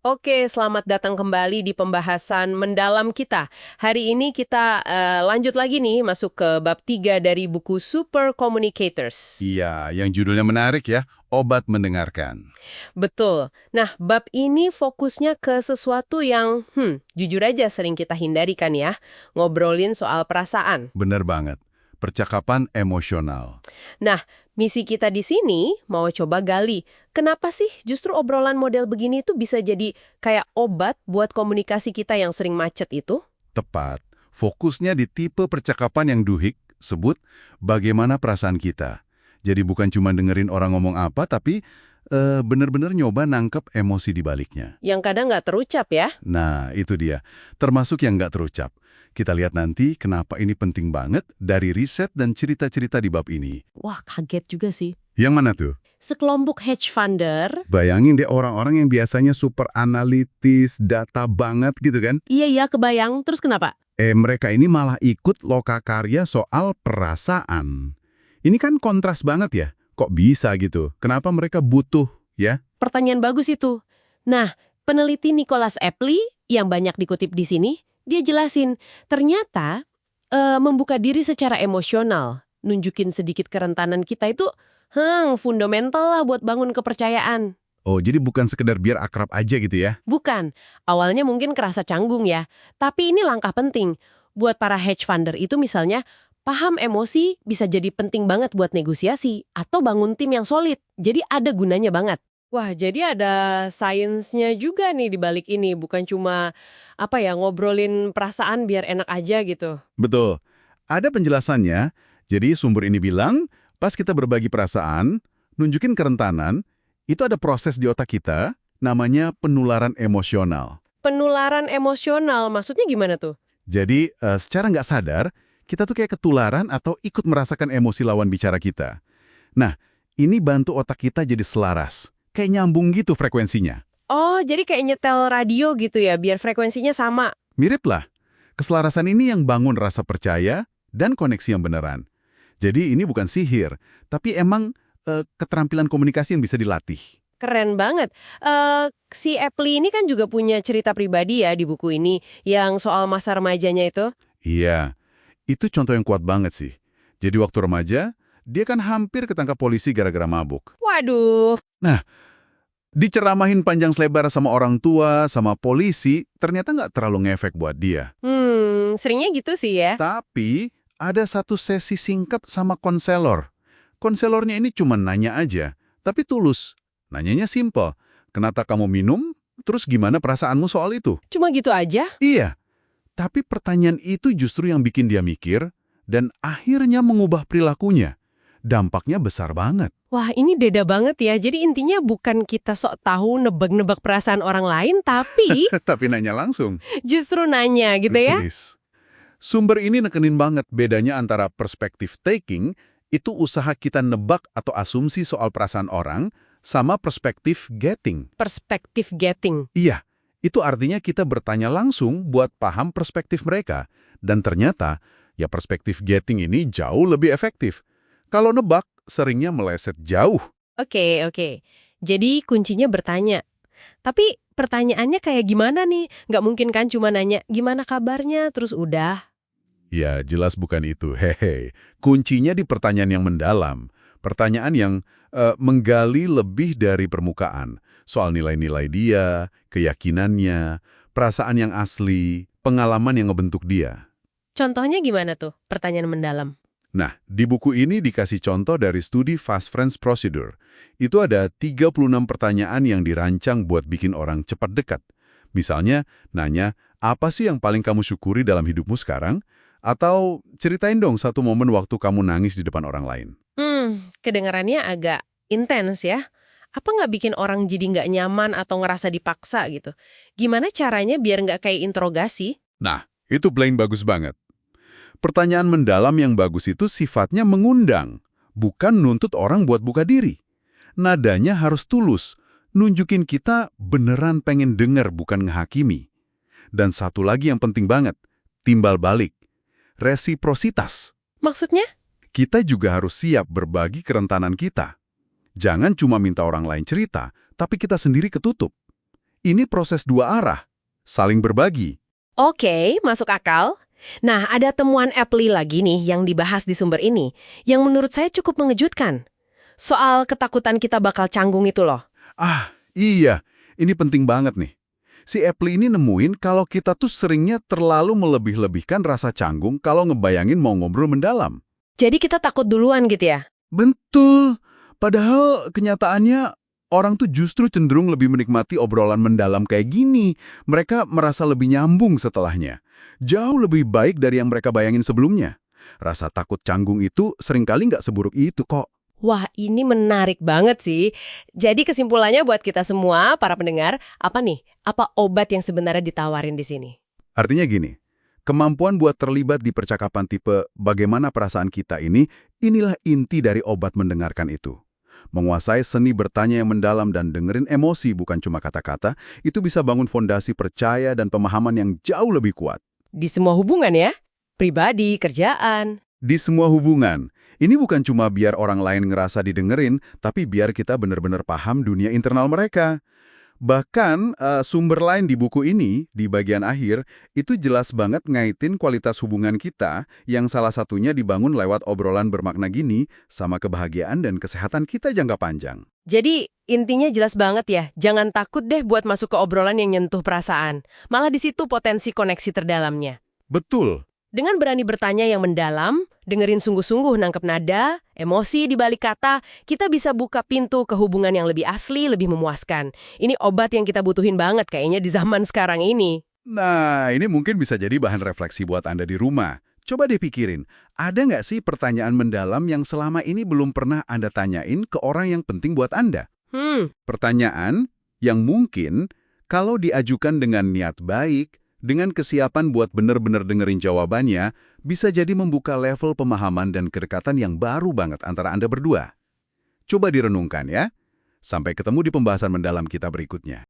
Oke, selamat datang kembali di pembahasan mendalam kita. Hari ini kita lanjut lagi nih masuk ke bab 3 dari buku Super Communicators. Iya, yang judulnya menarik ya, obat mendengarkan. Betul. Nah, bab ini fokusnya ke sesuatu yang, jujur aja sering kita hindari kan ya, ngobrolin soal perasaan. Bener banget. Percakapan emosional. Nah, misi kita di sini mau coba gali, kenapa sih justru obrolan model begini tuh bisa jadi kayak obat buat komunikasi kita yang sering macet itu? Tepat. Fokusnya di tipe percakapan yang duhik, sebut bagaimana perasaan kita. Jadi bukan cuma dengerin orang ngomong apa, tapi bener-bener nyoba nangkep emosi di baliknya. Yang kadang nggak terucap ya. Nah, itu dia. Termasuk yang nggak terucap. Kita lihat nanti kenapa ini penting banget dari riset dan cerita-cerita di bab ini. Wah, kaget juga sih. Yang mana tuh? Sekelompok hedge funder. Bayangin deh orang-orang yang biasanya super analitis, data banget gitu kan. Iya, kebayang. Terus kenapa? Mereka ini malah ikut lokakarya soal perasaan. Ini kan kontras banget ya. Kok bisa gitu? Kenapa mereka butuh ya? Pertanyaan bagus itu. Nah, peneliti Nicholas Epley yang banyak dikutip di sini, dia jelasin, ternyata membuka diri secara emosional, nunjukin sedikit kerentanan kita itu, fundamental lah buat bangun kepercayaan. Oh, jadi bukan sekedar biar akrab aja gitu ya? Bukan, awalnya mungkin kerasa canggung ya, tapi ini langkah penting. Buat para hedge funder itu misalnya, paham emosi bisa jadi penting banget buat negosiasi atau bangun tim yang solid. Jadi ada gunanya banget. Wah, jadi ada sainsnya juga nih di balik ini, bukan cuma ngobrolin perasaan biar enak aja gitu. Betul. Ada penjelasannya. Jadi sumber ini bilang, pas kita berbagi perasaan, nunjukin kerentanan, itu ada proses di otak kita, namanya penularan emosional. Penularan emosional, maksudnya gimana tuh? Jadi, secara nggak sadar, kita tuh kayak ketularan atau ikut merasakan emosi lawan bicara kita. Nah, ini bantu otak kita jadi selaras. Kayak nyambung gitu frekuensinya. Oh, jadi kayak nyetel radio gitu ya, biar frekuensinya sama. Mirip lah. Keselarasan ini yang bangun rasa percaya dan koneksi yang beneran. Jadi ini bukan sihir, tapi emang keterampilan komunikasi yang bisa dilatih. Keren banget. Si Epley ini kan juga punya cerita pribadi ya di buku ini, yang soal masa remajanya itu. Iya, itu contoh yang kuat banget sih. Jadi waktu remaja, dia kan hampir ketangkap polisi gara-gara mabuk. Waduh. Nah, diceramahin panjang selebar sama orang tua, sama polisi, ternyata nggak terlalu ngefek buat dia. Seringnya gitu sih ya. Tapi, ada satu sesi singkat sama konselor. Konselornya ini cuma nanya aja, tapi tulus. Nanyanya simple, kenapa kamu minum? Terus gimana perasaanmu soal itu? Cuma gitu aja? Iya, tapi pertanyaan itu justru yang bikin dia mikir, dan akhirnya mengubah perilakunya. Dampaknya besar banget. Wah, ini beda banget ya. Jadi intinya bukan kita sok tahu nebak-nebak perasaan orang lain, tapi Tapi nanya langsung. justru nanya gitu ya. Jelas. Sumber ini nekenin banget bedanya antara perspektif taking, itu usaha kita nebak atau asumsi soal perasaan orang, sama perspektif getting. Perspektif getting. Iya, itu artinya kita bertanya langsung buat paham perspektif mereka. Dan ternyata, ya perspektif getting ini jauh lebih efektif. Kalau nebak, seringnya meleset jauh. Oke. Jadi kuncinya bertanya. Tapi pertanyaannya kayak gimana nih? Nggak mungkin kan cuma nanya, gimana kabarnya, terus udah. Ya, jelas bukan itu. Hehe. Kuncinya di pertanyaan yang mendalam. Pertanyaan yang menggali lebih dari permukaan. Soal nilai-nilai dia, keyakinannya, perasaan yang asli, pengalaman yang ngebentuk dia. Contohnya gimana tuh, pertanyaan mendalam? Nah, di buku ini dikasih contoh dari studi Fast Friends Procedure. Itu ada 36 pertanyaan yang dirancang buat bikin orang cepat dekat. Misalnya, nanya, apa sih yang paling kamu syukuri dalam hidupmu sekarang? Atau ceritain dong satu momen waktu kamu nangis di depan orang lain. Kedengarannya agak intens ya. Apa nggak bikin orang jadi nggak nyaman atau ngerasa dipaksa gitu? Gimana caranya biar nggak kayak interogasi? Nah, itu Blaine bagus banget. Pertanyaan mendalam yang bagus itu sifatnya mengundang, bukan nuntut orang buat buka diri. Nadanya harus tulus, nunjukin kita beneran pengen denger bukan ngehakimi. Dan satu lagi yang penting banget, timbal balik. Resiprositas. Maksudnya? Kita juga harus siap berbagi kerentanan kita. Jangan cuma minta orang lain cerita, tapi kita sendiri ketutup. Ini proses dua arah, saling berbagi. Oke, masuk akal. Nah, ada temuan Epley lagi nih yang dibahas di sumber ini, yang menurut saya cukup mengejutkan. Soal ketakutan kita bakal canggung itu loh. Ah, iya, ini penting banget nih. Si Epley ini nemuin kalau kita tuh seringnya terlalu melebih-lebihkan rasa canggung kalau ngebayangin mau ngobrol mendalam. Jadi kita takut duluan gitu ya? Betul. Padahal kenyataannya orang tuh justru cenderung lebih menikmati obrolan mendalam kayak gini. Mereka merasa lebih nyambung setelahnya. Jauh lebih baik dari yang mereka bayangin sebelumnya. Rasa takut canggung itu seringkali nggak seburuk itu kok. Wah, ini menarik banget sih. Jadi kesimpulannya buat kita semua, para pendengar, apa nih? Apa obat yang sebenarnya ditawarin di sini? Artinya gini, kemampuan buat terlibat di percakapan tipe bagaimana perasaan kita ini, inilah inti dari obat mendengarkan itu. Menguasai seni bertanya yang mendalam dan dengerin emosi bukan cuma kata-kata, itu bisa bangun fondasi percaya dan pemahaman yang jauh lebih kuat. Di semua hubungan ya? Pribadi, kerjaan. Di semua hubungan, ini bukan cuma biar orang lain ngerasa didengerin, tapi biar kita benar-benar paham dunia internal mereka. Bahkan, sumber lain di buku ini, di bagian akhir, itu jelas banget ngaitin kualitas hubungan kita yang salah satunya dibangun lewat obrolan bermakna gini sama kebahagiaan dan kesehatan kita jangka panjang. Jadi intinya jelas banget ya, jangan takut deh buat masuk ke obrolan yang nyentuh perasaan. Malah di situ potensi koneksi terdalamnya. Betul. Dengan berani bertanya yang mendalam, dengerin sungguh-sungguh nangkep nada, emosi di balik kata, kita bisa buka pintu ke hubungan yang lebih asli, lebih memuaskan. Ini obat yang kita butuhin banget kayaknya di zaman sekarang ini. Nah, ini mungkin bisa jadi bahan refleksi buat Anda di rumah. Coba deh pikirin, ada nggak sih pertanyaan mendalam yang selama ini belum pernah Anda tanyain ke orang yang penting buat Anda? Pertanyaan yang mungkin kalau diajukan dengan niat baik, dengan kesiapan buat benar-benar dengerin jawabannya, bisa jadi membuka level pemahaman dan kedekatan yang baru banget antara Anda berdua. Coba direnungkan ya. Sampai ketemu di pembahasan mendalam kita berikutnya.